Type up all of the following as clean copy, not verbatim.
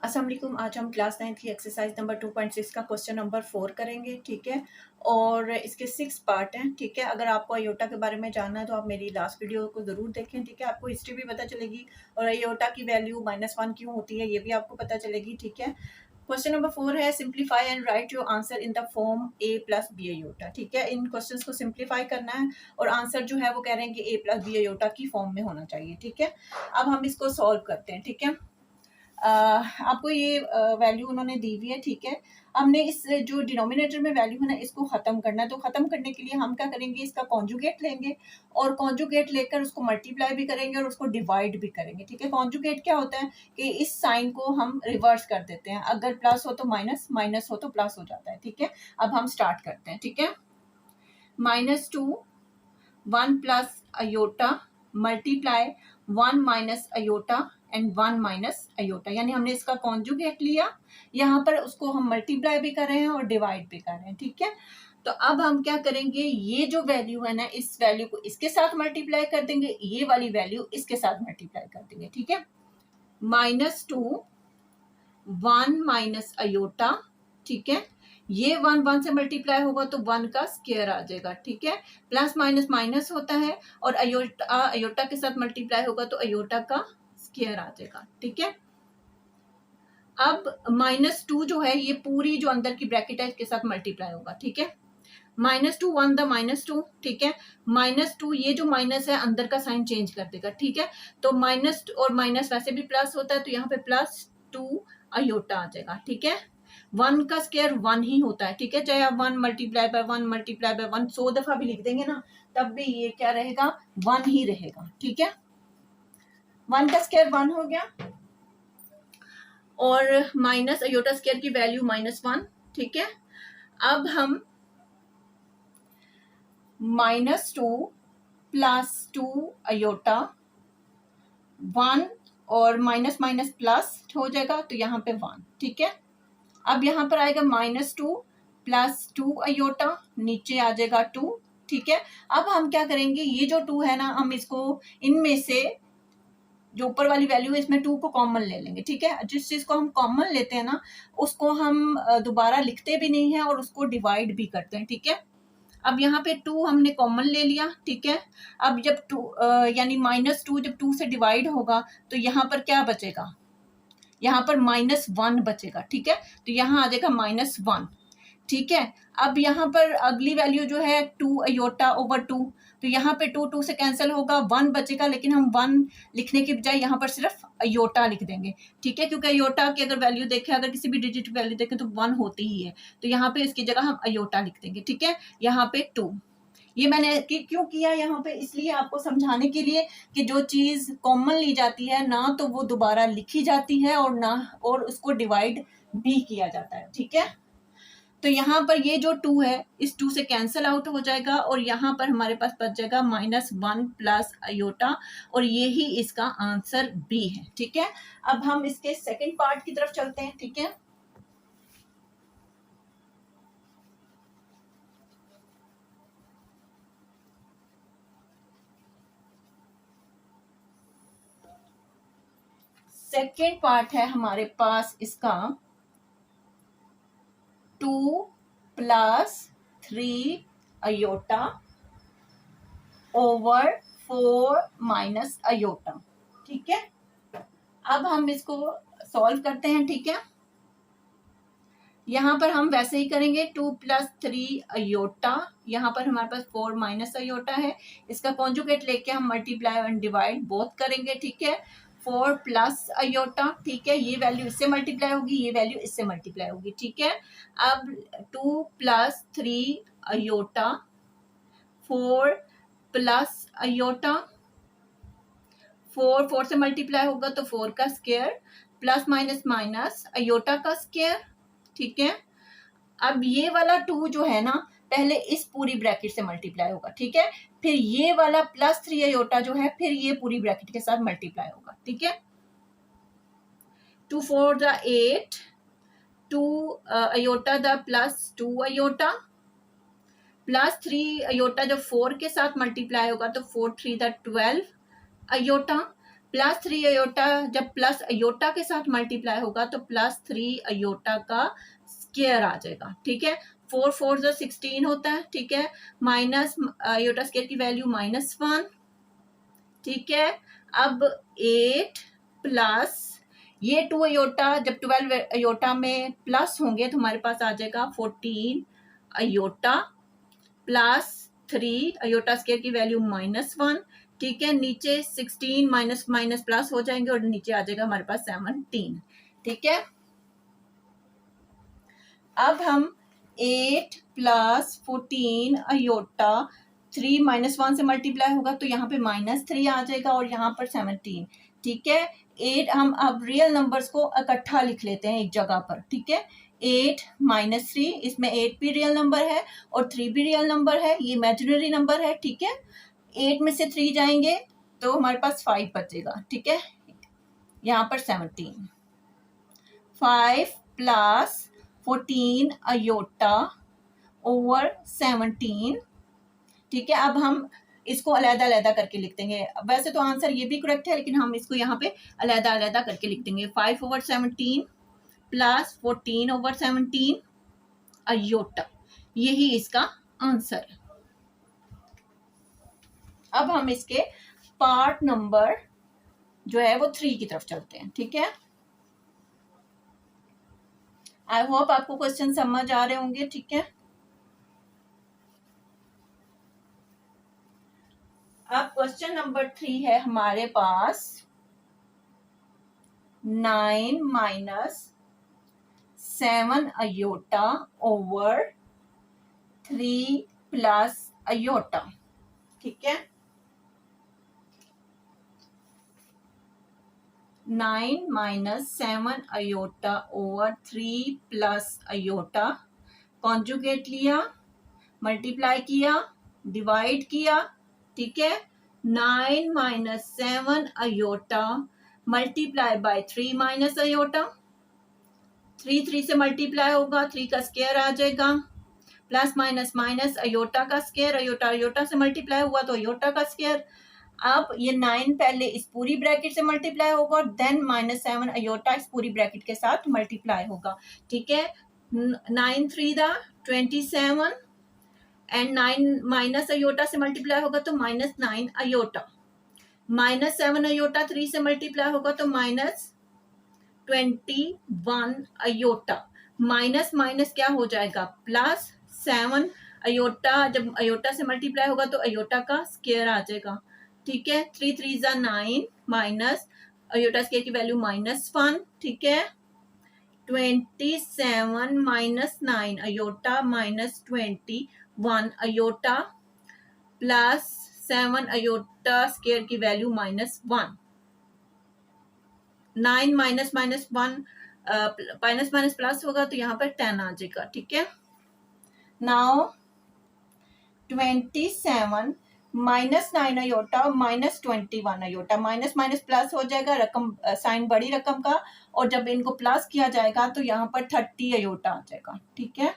अस्सलाम वालेकुम। आज हम क्लास 9 की एक्सरसाइज नंबर 2.6 का क्वेश्चन नंबर 4 करेंगे, ठीक है। और इसके 6 पार्ट हैं, ठीक है। अगर आपको अयोटा के बारे में जानना है तो आप मेरी लास्ट वीडियो को ज़रूर देखें, ठीक है। आपको हिस्ट्री भी पता चलेगी और अयोटा की वैल्यू -1 क्यों होती है ये भी आपको पता चलेगी, ठीक है। क्वेश्चन नंबर 4 है simplify and write your answer in the form a plus b iota, ठीक है। इन क्वेश्चंस को सिंप्लीफाई करना है और आंसर जो है वो कह रहे हैं कि a प्लस बी अयोटा की फॉर्म में होना चाहिए, ठीक है। अब हम इसको सॉल्व करते हैं, ठीक है। आपको ये वैल्यू उन्होंने दी हुई है, ठीक है। हमने इस जो डिनोमिनेटर में वैल्यू है ना इसको ख़त्म करना है, तो ख़त्म करने के लिए हम क्या करेंगे, इसका कॉन्जुगेट लेंगे और कॉन्जुगेट लेकर उसको मल्टीप्लाई भी करेंगे और उसको डिवाइड भी करेंगे, ठीक है। कॉन्जुगेट क्या होता है कि इस साइन को हम रिवर्स कर देते हैं, अगर प्लस हो तो माइनस, माइनस हो तो प्लस हो जाता है, ठीक है। अब हम स्टार्ट करते हैं, ठीक है। -2 1 plus iota multiply 1 minus iota and 1 minus iota, यानी हमने इसका कॉन्जुगेट लिया, यहाँ पर उसको हम मल्टीप्लाई भी कर रहे हैं और डिवाइड भी कर रहे हैं, ठीक है। तो अब हम क्या करेंगे, ये जो वैल्यू है ना इस वैल्यू को इसके साथ मल्टीप्लाई कर देंगे, ये वाली वैल्यू इसके साथ मल्टीप्लाई कर देंगे, ठीक है। -2 1 माइनस अयोटा, ठीक है। ये 1 से मल्टीप्लाई होगा तो 1 का स्क्वायर आ जाएगा, ठीक है। प्लस माइनस माइनस होता है और अयोटा के साथ मल्टीप्लाई होगा तो अयोटा का स्क्वायर आ जाएगा, ठीक है। अब -2 जो है ये पूरी जो अंदर की ब्रैकेट है इसके साथ मल्टीप्लाई होगा, ठीक है। -2 1 द -2, ठीक है। -2 ये जो माइनस है अंदर का साइन चेंज कर देगा, ठीक है। तो माइनस और माइनस वैसे भी प्लस होता है तो यहाँ पे +2 अयोटा आ जाएगा, ठीक है। 1 का स्क्वायर 1 ही होता है, ठीक है। चाहे आप 1 मल्टीप्लाई बाय 1 मल्टीप्लाई बाय 1 100 दफा भी लिख देंगे ना तब भी ये क्या रहेगा, 1 ही रहेगा, ठीक है। 1 का स्क्वायर 1 हो गया और माइनस अयोटा स्क्वायर की वैल्यू -1, ठीक है। अब हम -2 +2 अयोटा 1 और माइनस माइनस प्लस हो जाएगा तो यहाँ पे 1, ठीक है। अब यहाँ पर आएगा -2 +2 अयोटा, नीचे आ जाएगा 2, ठीक है। अब हम क्या करेंगे, ये जो 2 है ना हम इसको इनमें से जो ऊपर वाली वैल्यू है इसमें 2 को कॉमन ले लेंगे, ठीक है। जिस चीज को हम कॉमन लेते हैं ना उसको हम दोबारा लिखते भी नहीं है और उसको डिवाइड भी करते हैं, ठीक है। अब यहाँ पे 2 हमने कॉमन ले लिया, ठीक है। अब जब 2 यानी -2 जब 2 से डिवाइड होगा तो यहाँ पर क्या बचेगा, यहाँ पर -1 बचेगा, ठीक है। तो यहाँ आ जाएगा -1, ठीक है। अब यहाँ पर अगली वैल्यू जो है 2 अयोटा ओवर 2, तो यहाँ पे 2 से कैंसिल होगा, 1 बचेगा, लेकिन हम 1 लिखने के बजाय यहाँ पर सिर्फ अयोटा लिख देंगे, ठीक है। क्योंकि अयोटा की अगर वैल्यू देखें, अगर किसी भी डिजिट वैल्यू देखें तो 1 होती ही है, तो यहाँ पे इसकी जगह हम अयोटा लिख देंगे, ठीक है। यहाँ पे 2, ये मैंने क्यों किया यहाँ पे, इसलिए आपको समझाने के लिए कि जो चीज कॉमन ली जाती है ना तो वो दोबारा लिखी जाती है और ना और उसको डिवाइड भी किया जाता है, ठीक है। तो यहाँ पर ये जो 2 है इस 2 से कैंसिल आउट हो जाएगा और यहाँ पर हमारे पास बच जाएगा -1 प्लस अयोटा और ये ही इसका आंसर बी है, ठीक है। अब हम इसके सेकंड पार्ट की तरफ चलते हैं, ठीक है। सेकंड पार्ट है हमारे पास इसका 2 + 3 अयोटा ओवर 4 - अयोटा, ठीक है। अब हम इसको सॉल्व करते हैं, ठीक है। यहाँ पर हम वैसे ही करेंगे 2 + 3 अयोटा, यहाँ पर हमारे पास 4 - अयोटा है, इसका कॉन्जुगेट लेके हम मल्टीप्लाई एंड डिवाइड बोथ करेंगे, ठीक है। 4 + अयोटा, ठीक है, ये वैल्यू इससे मल्टीप्लाई होगी, ये वैल्यू इससे मल्टीप्लाई होगी, ठीक है। अब 2 + 3 अयोटा 4 + अयोटा, 4 से मल्टीप्लाई होगा तो 4 का square plus minus minus iota का स्क्वायर, ठीक है। अब ये वाला 2 जो है ना पहले इस पूरी ब्रैकेट से मल्टीप्लाई होगा, ठीक है। फिर ये वाला +3 अयोटा जो है फिर ये पूरी ब्रैकेट के साथ मल्टीप्लाई होगा, ठीक है। 2 4 the 8, 2 iota the +2 iota +3 iota जब 4 के साथ मल्टीप्लाई होगा तो 4 3 द 12 अयोटा +3 अयोटा जब प्लस अयोटा के साथ मल्टीप्लाई होगा तो +3 अयोटा का स्क्वायर आ जाएगा, ठीक है। 4 4 जो 16 होता है, ठीक है। माइनस अयोटा स्क्वायर की वैल्यू -1, ठीक है। अब 8 प्लस ये 2 अयोटा, जब 12 अयोटा में प्लस होंगे तो हमारे पास आ जाएगा 14 अयोटा प्लस 3 अयोटा स्क्वायर की वैल्यू -1, ठीक है। नीचे 16 माइनस माइनस प्लस हो जाएंगे और नीचे आ जाएगा हमारे पास 17, ठीक है। अब हम 8 प्लस 14 अयोटा 3 -1 से मल्टीप्लाई होगा तो यहाँ पे -3 आ जाएगा और यहाँ पर 17, ठीक है। 8 हम अब रियल नंबर्स को इकट्ठा लिख लेते हैं एक जगह पर, ठीक है। 8 -3, इसमें 8 भी रियल नंबर है और 3 भी रियल नंबर है, ये इमेजिनरी नंबर है, ठीक है। 8 में से 3 जाएंगे तो हमारे पास 5 बचेगा, ठीक है। यहाँ पर 17, 5 प्लस 14 अयोटा ओवर 17, ठीक है। अब हम इसको अलग-अलग करके लिख देंगे। वैसे तो आंसर ये भी करेक्ट है, लेकिन हम इसको यहाँ पे अलग-अलग करके लिख देंगे। 5 ओवर 17 प्लस 14 ओवर 17 अयोटा, यही इसका आंसर है। अब हम इसके पार्ट नंबर जो है वो 3 की तरफ चलते हैं, ठीक है। आई होप आपको क्वेश्चन समझ आ रहे होंगे, ठीक है। अब क्वेश्चन नंबर 3 है हमारे पास 9 minus 7 iota over 3 plus iota, ठीक है। 9 minus 7 iota over 3 plus iota, conjugate लिया, मल्टीप्लाई किया, डिवाइड किया, ठीक है। 9 minus 7 iota multiply by 3 minus iota, 3 से मल्टीप्लाई होगा, 3 का स्क्वायर आ जाएगा, प्लस माइनस माइनस अयोटा का स्क्वायर, अयोटा अयोटा से मल्टीप्लाई हुआ तो अयोटा का स्क्वायर। अब ये 9 पहले इस पूरी ब्रैकेट से मल्टीप्लाई होगा और देन -7 अयोटा इस पूरी ब्रैकेट के साथ मल्टीप्लाई होगा, ठीक है। 9 3 27 एंड 9 माइनस अयोटा से मल्टीप्लाई होगा तो -9 अयोटा, -7 अयोटा 3 से मल्टीप्लाई होगा तो -21 अयोटा, माइनस माइनस क्या हो जाएगा +7 अयोटा, जब अयोटा से मल्टीप्लाई होगा तो अयोटा का स्क्वायर आ जाएगा, ठीक है। 3 3 ज़ा 9 माइनस अयोटा स्क्वायर की वैल्यू -1, ठीक है। 27 minus 9 iota -21 iota plus 7 iota square की value -1, 9 minus minus 1 minus minus plus होगा तो यहाँ पर 10 आ जाएगा, ठीक है। Now 27 -9 iota -21 iota, minus minus plus हो जाएगा, रकम साइन बड़ी रकम का, और जब इनको प्लस किया जाएगा तो यहाँ पर 30 अयोटा आ जाएगा, ठीक है।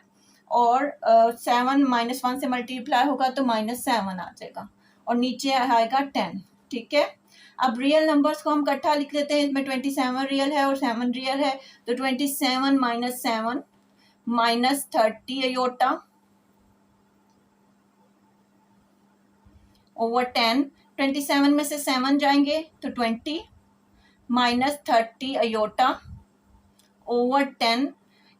और 7 -1 से मल्टीप्लाई होगा तो -7 आ जाएगा और नीचे आएगा 10, ठीक है। अब रियल नंबर्स को हम इकट्ठा लिख लेते हैं, इसमें 27 रियल है और 7 रियल है, तो 27 माइनस 7 -30 अयोटा ओवर 10, 27 में से 7 जाएंगे तो 20 -30 अयोटा ओवर 10,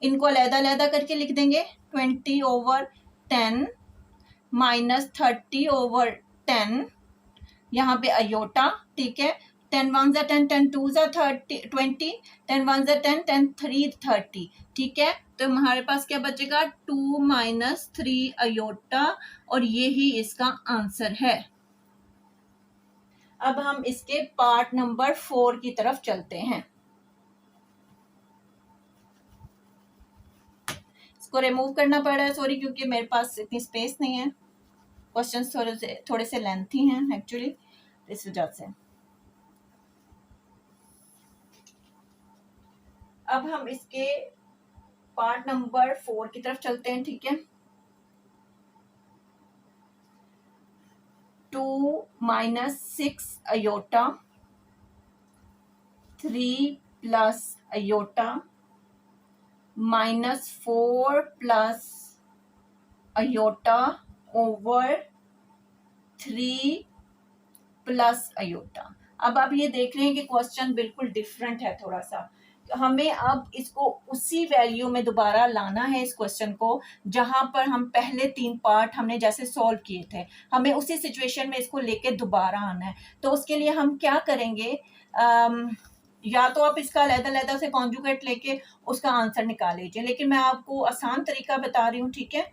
इनको अलग-अलग करके लिख देंगे, 20 ओवर 10 -30 ओवर 10, यहाँ पे अयोटा, ठीक है। 10 1 ज़ा 10, 10 2 ज़ा 20, 10 1 ज़ा 10, 10 3 30, ठीक है। तो हमारे पास क्या बचेगा 2 -3 अयोटा और यही इसका आंसर है। अब हम इसके पार्ट नंबर 4 की तरफ चलते हैं। इसको रिमूव करना पड़ रहा है, सॉरी, क्योंकि मेरे पास इतनी स्पेस नहीं है, क्वेश्चंस थोड़े से लेंथी हैं एक्चुअली, इस वजह से। अब हम इसके पार्ट नंबर 4 की तरफ चलते हैं, ठीक है। 2 -6 iota 3 plus iota minus 4 plus iota over 3 plus iota. अब आप ये देख रहे हैं कि क्वेश्चन बिल्कुल डिफरेंट है थोड़ा सा। हमें अब इसको उसी वैल्यू में दोबारा लाना है इस क्वेश्चन को, जहां पर हम पहले 3 पार्ट हमने जैसे सॉल्व किए थे, हमें उसी सिचुएशन में इसको लेके दोबारा आना है। तो उसके लिए हम क्या करेंगे, या तो आप इसका अलग-अलग से कॉन्जुगेट लेके उसका आंसर निकाल लीजिए, लेकिन मैं आपको आसान तरीका बता रही हूँ, ठीक है।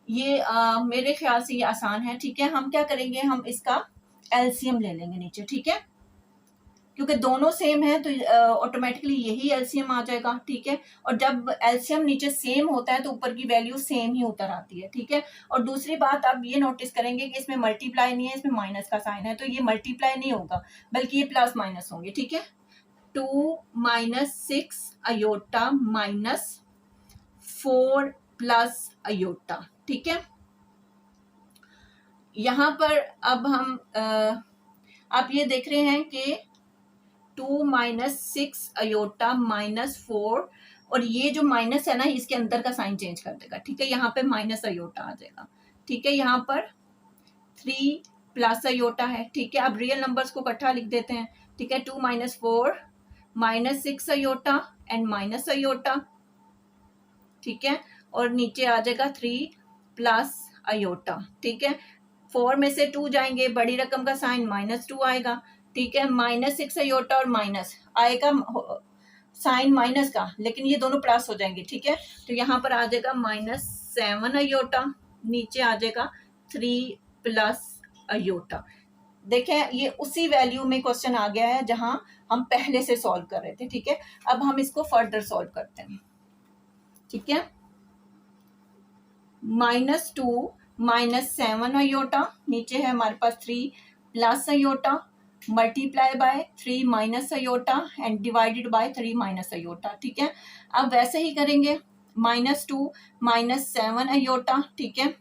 ये मेरे ख्याल से ये आसान है, ठीक है। हम क्या करेंगे, हम इसका एलसीएम ले लेंगे नीचे, ठीक है। क्योंकि दोनों सेम है तो ऑटोमेटिकली यही एलसीएम आ जाएगा, ठीक है। और जब एलसीएम नीचे सेम होता है तो ऊपर की वैल्यू सेम ही उतर आती है, ठीक है। और दूसरी बात आप ये नोटिस करेंगे कि इसमें मल्टीप्लाई नहीं है, इसमें माइनस का साइन है, तो ये मल्टीप्लाई नहीं होगा बल्कि ये प्लस माइनस होंगे, ठीक है। 2 minus 6 iota minus 4 plus iota, ठीक है। यहां पर अब हम आप ये देख रहे हैं कि 2 माइनस 6 अयोटा माइनस 4, और ये जो माइनस है ना इसके अंदर का साइन चेंज कर देगा, ठीक है। यहाँ पे माइनस अयोटा आ जाएगा, ठीक है। यहाँ पर 3 प्लस अयोटा है, ठीक है। अब रियल नंबर्स को इकट्ठा लिख देते हैं, ठीक है। 2 minus 4 minus 6 iota and minus iota, ठीक है। और नीचे आ जाएगा 3 प्लस अयोटा, ठीक है। 4 में से 2 जाएंगे, बड़ी रकम का साइन -2 आएगा, ठीक है। -6 अयोटा और माइनस आएगा साइन माइनस का, लेकिन ये दोनों प्लस हो जाएंगे, ठीक है। तो यहाँ पर आ जाएगा -7 अयोटा, नीचे आ जाएगा 3 प्लस अयोटा। देखें ये उसी वैल्यू में क्वेश्चन आ गया है जहां हम पहले से सॉल्व कर रहे थे, ठीक है। अब हम इसको फर्दर सॉल्व करते हैं, ठीक है। -2 -7 अयोटा, नीचे है हमारे पास 3 plus aorta, multiply by 3 minus aorta and divided by 3 minus iota, ठीक है। अब वैसे ही करेंगे, -2 -7 अयोटा, ठीक है।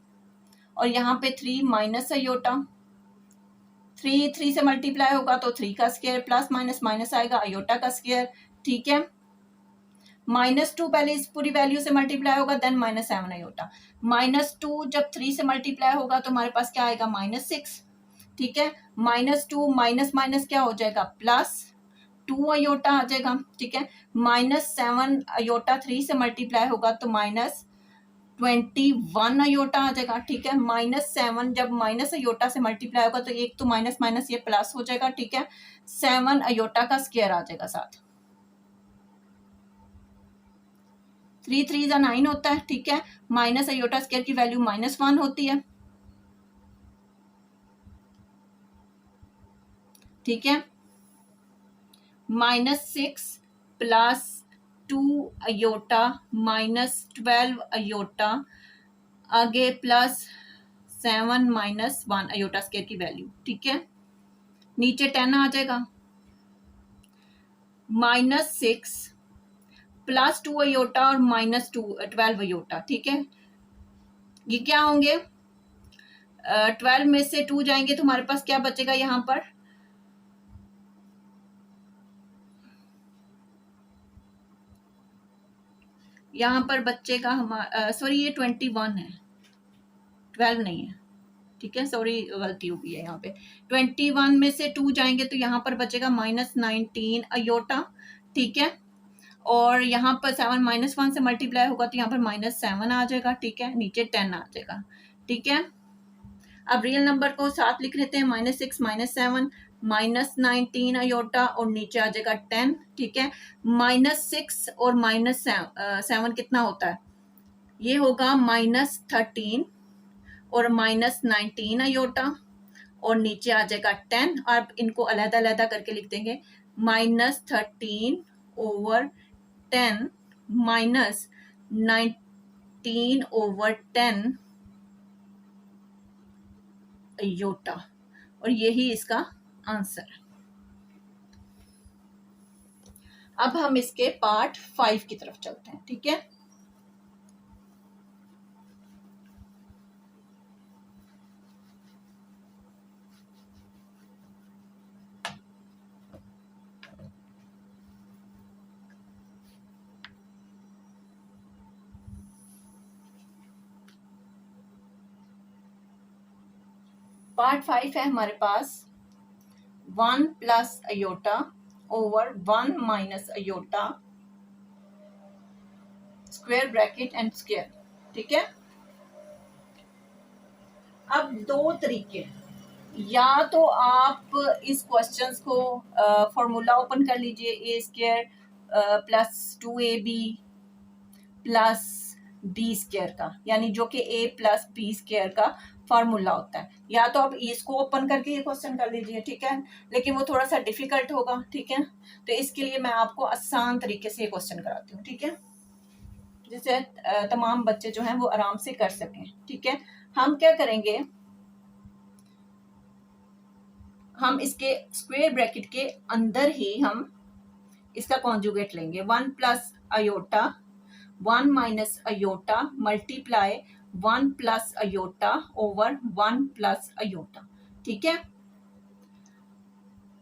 और यहाँ पे 3 माइनस अयोटा, 3 से मल्टीप्लाई होगा तो 3 का स्क्वायर, प्लस माइनस माइनस आएगा, अयोटा का स्क्वायर, ठीक है। -2 पहले इस पूरी वैल्यू से मल्टीप्लाई होगा, देन -7 अयोटा। -2 जब 3 से मल्टीप्लाई होगा तो हमारे पास क्या आएगा, -6, ठीक है। -2 माइनस माइनस क्या हो जाएगा, +2 अयोटा आ जाएगा, ठीक है। -7 अयोटा 3 से मल्टीप्लाई होगा तो -21 अयोटा आ जाएगा, ठीक है। -7 जब माइनस अयोटा से मल्टीप्लाई होगा तो एक तो माइनस माइनस ये प्लस हो जाएगा, ठीक है। 7 अयोटा का स्क्वायर आ जाएगा साथ, 3 3 जा 9 होता है, ठीक है। माइनस अयोटा स्क्वायर की वैल्यू -1 होती है, ठीक है। -6 प्लस 2 अयोटा -12 अयोटा, आगे +7 -1 अयोटा स्क्वायर की वैल्यू, ठीक है। नीचे 10 आ जाएगा, -6 +2 अयोटा और -12 अयोटा, ठीक है। ये क्या होंगे, 12 में से 2 जाएंगे तो हमारे पास क्या बचेगा, यहाँ पर बचेगा हमारा, सॉरी ये 21 है, 12 नहीं है, ठीक है। सॉरी गलती हो गई है, यहाँ पे 21 में से 2 जाएंगे तो यहाँ पर बचेगा -19 अयोटा, ठीक है। और यहाँ पर 7 -1 से मल्टीप्लाई होगा तो यहाँ पर -7 आ जाएगा, ठीक है। नीचे 10 आ जाएगा, ठीक है। अब रियल नंबर को साथ लिख लेते हैं, -6 -7 -19 अयोटा और नीचे आ जाएगा 10, ठीक है। -6 और -7 कितना होता है, ये होगा -13 और -19 अयोटा और नीचे आ जाएगा 10। और इनको अलग अलग करके लिख देंगे, -13 ओवर 10 -19 ओवर 10 अयोटा, और यही इसका आंसर है। अब हम इसके पार्ट 5 की तरफ चलते हैं, ठीक है। पार्ट 5 है हमारे पास 1 plus iota over 1 minus iota square bracket and square, ठीक है। अब दो तरीके, या तो आप इस क्वेश्चंस को फॉर्मूला ओपन कर लीजिए, A square plus 2ab plus B square का, यानी जो कि a प्लस बी स्क्वायर का फार्मूला होता है, या तो आप इसको ओपन करके ये क्वेश्चन कर लीजिए, ठीक है, लेकिन वो थोड़ा सा डिफिकल्ट होगा, ठीक है। तो इसके लिए मैं आपको आसान तरीके से ये क्वेश्चन कराती हूँ, ठीक है, जिससे तमाम बच्चे जो हैं वो आराम से कर सकें, ठीक है। हम क्या करेंगे, हम इसके स्क्वायर ब्रैकेट के अंदर ही हम इसका कॉन्जुगेट लेंगे, 1 plus iota 1 minus iota multiply 1 plus iota over 1 plus iota, ठीक है।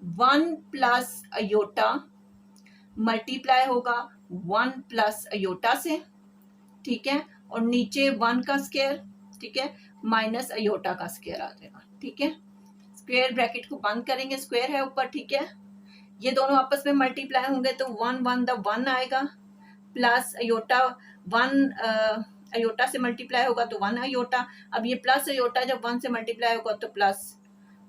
1 प्लस अयोटा मल्टीप्लाई होगा 1 प्लस अयोटा से, ठीक है, और नीचे 1 का स्क्वायर, ठीक है, माइनस अयोटा का स्क्वायर आ जाएगा, ठीक है। स्क्वायर ब्रैकेट को बंद करेंगे, स्क्वायर है ऊपर, ठीक है, ये दोनों आपस में मल्टीप्लाई होंगे तो 1 1 द 1 आएगा, प्लस अयोटा 1 अयोटा से मल्टीप्लाई होगा तो 1 अयोटा, अब ये प्लस अयोटा जब 1 से मल्टीप्लाई होगा तो प्लस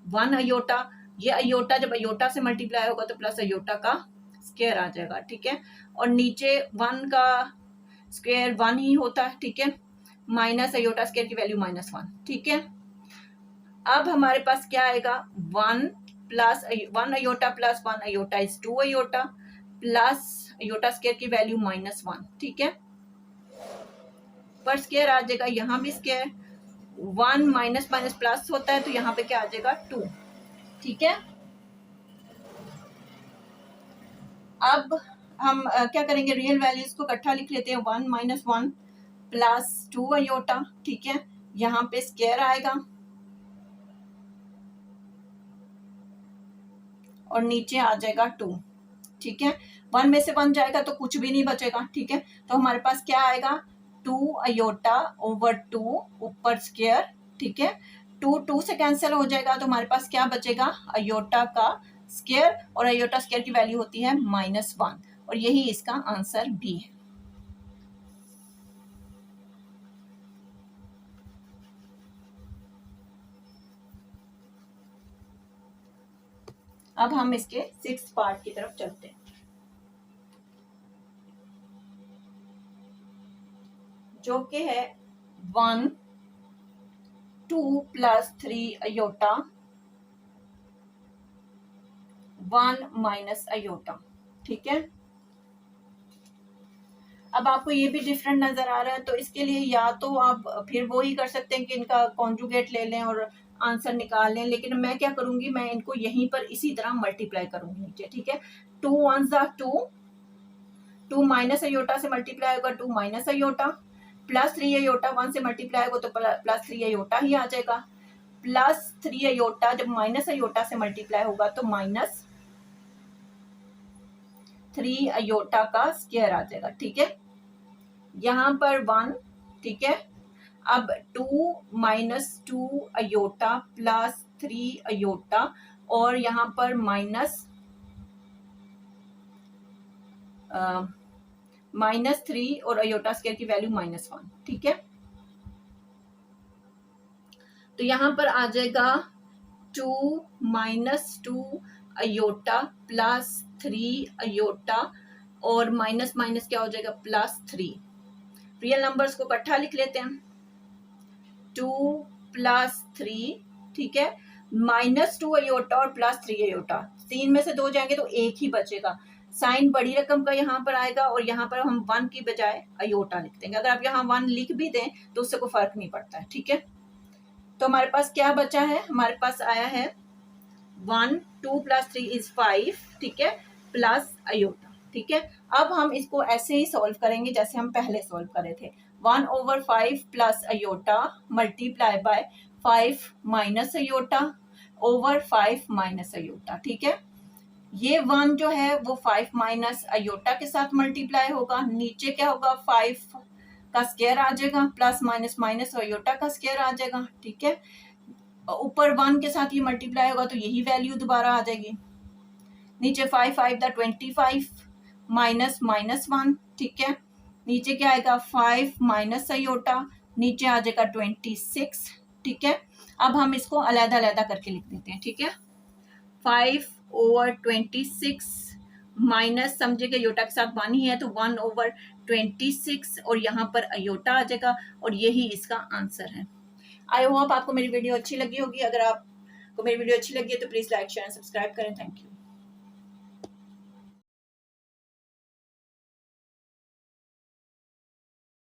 1 अयोटा, ये अयोटा जब अयोटा से मल्टीप्लाई होगा तो प्लस अयोटा का स्क्वायर आ जाएगा, ठीक है, और नीचे 1 का स्क्वायर 1 ही होता है, ठीक है, माइनस अयोटा स्क्वायर की वैल्यू -1, ठीक है। अब हमारे पास क्या आएगा, 1 plus 1 iota plus 1 iota is 2 iota plus iota square की वैल्यू -1, ठीक है, पर स्क्वायर आ जाएगा, यहाँ भी स्क्वायर 1 माइनस माइनस प्लस होता है तो यहाँ पे क्या आ जाएगा 2, ठीक है। अब हम क्या करेंगे, रियल वैल्यूज को इकट्ठा लिख लेते हैं, 1 माइनस 1 प्लस 2 अयोटा, ठीक है, यहाँ पे स्क्वायर आएगा और नीचे आ जाएगा 2, ठीक है, 1 में से 1 जाएगा तो कुछ भी नहीं बचेगा, ठीक है, तो हमारे पास क्या आएगा 2 अयोटा ओवर 2 ऊपर स्क्वायर, ठीक है, 2 से कैंसिल हो जाएगा तो हमारे पास क्या बचेगा, अयोटा का स्क्वायर, और अयोटा स्क्वायर की वैल्यू होती है -1, और यही इसका आंसर बी है। अब हम इसके 6th पार्ट की तरफ चलते हैं, जो कि है 1 2 प्लस 3 अयोटा 1 माइनस अयोटा, ठीक है। अब आपको ये भी डिफरेंट नजर आ रहा है, तो इसके लिए या तो आप फिर वो ही कर सकते हैं कि इनका कॉन्जुगेट ले लें और आंसर निकाल लें, लेकिन मैं क्या करूंगी, मैं इनको यहीं पर इसी तरह मल्टीप्लाई करूंगी नीचे, ठीक है, 2 1 2 2 माइनस अयोटा से मल्टीप्लाई होगा 2 माइनस अयोटा प्लस 3 अयोटा 1 से मल्टीप्लाई होगा तो प्लस 3 अयोटा ही आ जाएगा, प्लस 3 अयोटा जब माइनस अयोटा से मल्टीप्लाई होगा तो माइनस 3 अयोटा का स्क्वायर आ जाएगा, ठीक है, यहाँ पर 1, ठीक है, अब 2 माइनस 2 अयोटा प्लस 3 अयोटा, और यहाँ पर -3 और अयोटा स्क्वायर की वैल्यू -1, ठीक है, तो यहाँ पर आ जाएगा 2 माइनस 2 अयोटा प्लस 3 अयोटा, और माइनस माइनस क्या हो जाएगा +3, रियल नंबर्स को इकट्ठा लिख लेते हैं, 2 प्लस 3, ठीक है, -2 अयोटा और +3 अयोटा, 3 में से 2 जाएंगे तो 1 ही बचेगा, साइन बड़ी रकम का यहाँ पर आएगा और यहाँ पर हम 1 की बजाय अयोटा लिख देंगे, अगर आप यहाँ 1 लिख भी दें तो उससे कोई फर्क नहीं पड़ता है, ठीक है। तो हमारे पास क्या बचा है, हमारे पास आया है 1 2 प्लस 3 इज 5, ठीक है, प्लस अयोटा, ठीक है। अब हम इसको ऐसे ही सॉल्व करेंगे जैसे हम पहले सॉल्व करे थे, 1/5 plus iota multiply bye 5 minus iota over 5 minus iota, ठीक है, ये 1 जो है वो 5 माइनस अयोटा के साथ मल्टीप्लाई होगा, नीचे क्या होगा 5 का स्क्वायर आ जाएगा, प्लस माइनस माइनस अयोटा का स्क्वायर आ जाएगा, ठीक है, ऊपर 1 के साथ ये मल्टीप्लाई होगा तो यही वैल्यू दोबारा आ जाएगी। नीचे 5 5 द 25 माइनस माइनस 1, ठीक है। नीचे क्या आएगा 5 माइनस आयोटा, नीचे आ जाएगा 26, ठीक है। अब हम इसको अलग अलग करके लिख देते हैं, ठीक है। 5/26 माइनस, समझिए अयोटा के साथ 1 ही है तो 1/26 और यहाँ पर अयोटा आ जाएगा और यही इसका आंसर है। आई होप आपको मेरी वीडियो अच्छी लगी होगी। अगर आपको मेरी वीडियो अच्छी लगी है तो प्लीज़ लाइक शेयर सब्सक्राइब करें। Thank you.